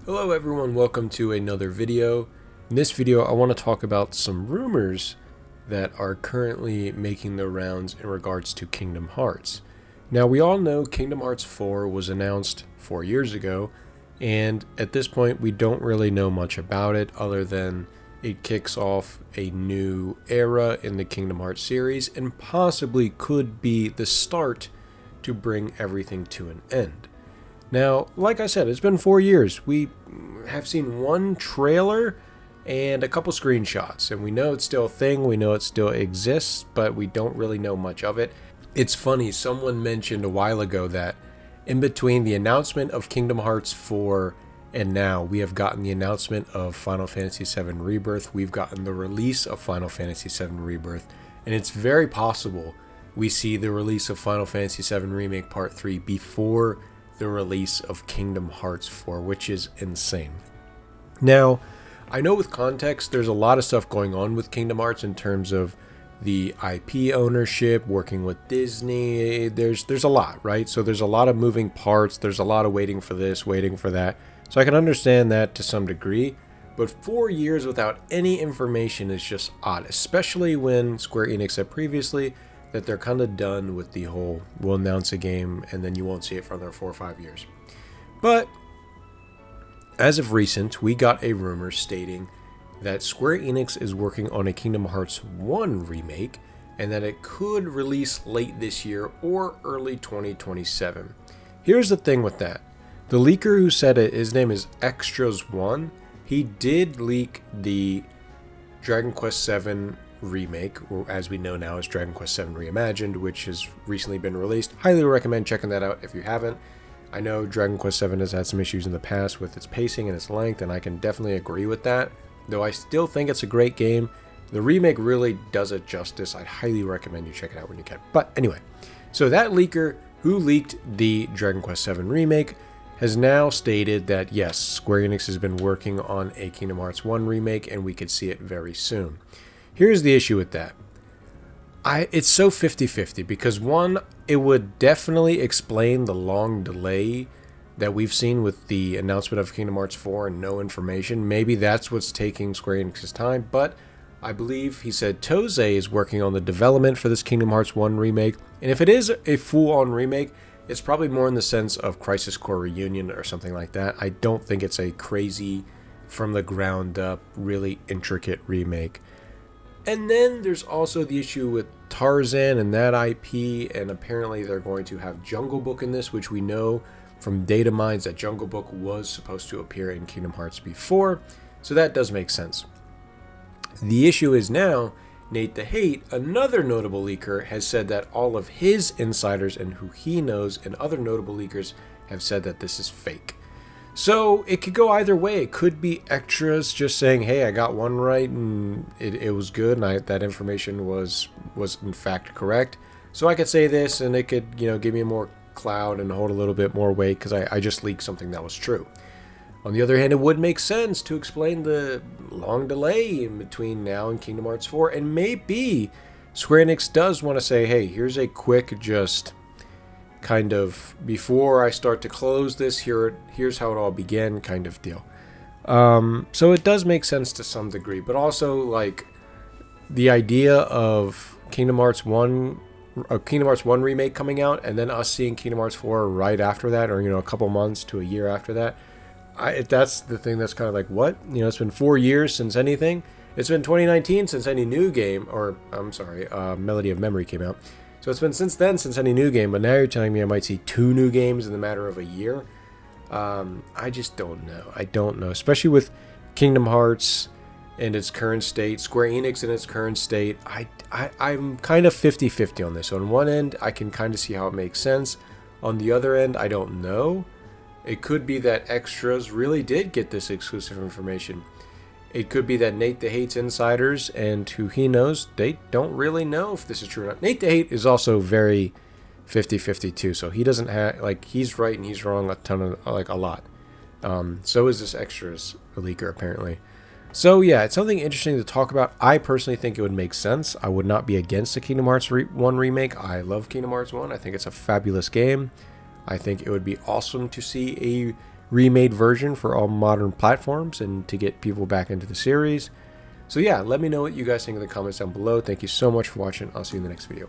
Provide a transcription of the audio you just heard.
Hello everyone, welcome to another video. In this video I want to talk about some rumors that are currently making the rounds in regards to Kingdom Hearts. Now we all know Kingdom Hearts 4 was announced 4 years ago, and at this point we don't really know much about it other than it kicks off a new era in the Kingdom Hearts series and possibly could be the start to bring everything to an end. Now, like I said, it's been 4 years. We have seen one trailer and a couple screenshots, and we know it's still a thing, we know it still exists, but we don't really know much of it. It's funny, someone mentioned a while ago that in between the announcement of Kingdom Hearts 4 and now, we have gotten the announcement of Final Fantasy VII Rebirth, we've gotten the release of Final Fantasy VII Rebirth, and it's very possible we see the release of Final Fantasy VII Remake Part 3 before the release of Kingdom Hearts 4, which is insane. Now, I know with context, there's a lot of stuff going on with Kingdom Hearts in terms of the IP ownership, working with Disney. There's a lot, right? So there's a lot of moving parts. There's a lot of waiting for this, waiting for that. So I can understand that to some degree. But 4 years without any information is just odd, especially when Square Enix said previously that they're kind of done with the whole we'll announce a game and then you won't see it for another 4 or 5 years. But as of recent, we got a rumor stating that Square Enix is working on a Kingdom Hearts 1 remake and that it could release late this year or early 2027. Here's the thing with that. The leaker who said it, his name is Extras1. He did leak the Dragon Quest VII remake, or as we know now as Dragon Quest VII Reimagined, which has recently been released. Highly recommend checking that out if you haven't. I know Dragon Quest VII has had some issues in the past with its pacing and its length, and I can definitely agree with that. Though I still think it's a great game, the remake really does it justice. I'd highly recommend you check it out when you can. But anyway, so that leaker who leaked the Dragon Quest VII remake has now stated that yes, Square Enix has been working on a Kingdom Hearts 1 remake and we could see it very soon. Here's the issue with that. It's so 50-50 because one, it would definitely explain the long delay that we've seen with the announcement of Kingdom Hearts 4 and no information. Maybe that's what's taking Square Enix's time, but I believe he said Toze is working on the development for this Kingdom Hearts 1 remake, and if it is a full-on remake, it's probably more in the sense of Crisis Core Reunion or something like that. I don't think it's a crazy, from the ground up, really intricate remake. And then there's also the issue with Tarzan and that IP, and apparently they're going to have Jungle Book in this, which we know from data mines that Jungle Book was supposed to appear in Kingdom Hearts before, so that does make sense. The issue is now, Nate the Hate, another notable leaker, has said that all of his insiders and who he knows and other notable leakers have said that this is fake. So it could go either way. It could be extras just saying, hey, I got one right and it was good and that information was in fact correct. So I could say this and it could, give me more clout and hold a little bit more weight because I just leaked something that was true. On the other hand, it would make sense to explain the long delay in between now and Kingdom Hearts 4, and maybe Square Enix does want to say, hey, here's a quick just kind of before I start to close this, here's how it all began kind of deal. So it does make sense to some degree, but also like the idea of Kingdom Hearts 1 remake coming out and then us seeing Kingdom Hearts 4 right after that, or a couple months to a year after that. That's the thing that's kind of like, what? It's been 4 years since anything. It's been 2019 since any new game, or I'm sorry, Melody of Memory came out. So it's been since then, since any new game, but now you're telling me I might see 2 new games in the matter of a year? I just don't know. I don't know, especially with Kingdom Hearts in its current state, Square Enix in its current state. I'm kind of 50-50 on this. On one end, I can kind of see how it makes sense. On the other end, I don't know. It could be that extras really did get this exclusive information. It could be that Nate the Hate's insiders and who he knows, they don't really know if this is true or not. Nate the Hate is also very 50-50 too, so he doesn't have, he's right and he's wrong a lot. So is this extras leaker apparently. So yeah, it's something interesting to talk about. I personally think it would make sense. I would not be against the Kingdom Hearts 1 remake. I love Kingdom Hearts 1. I think it's a fabulous game. I think it would be awesome to see a remade version for all modern platforms and to get people back into the series. So yeah, let me know what you guys think in the comments down below. Thank you so much for watching. I'll see you in the next video.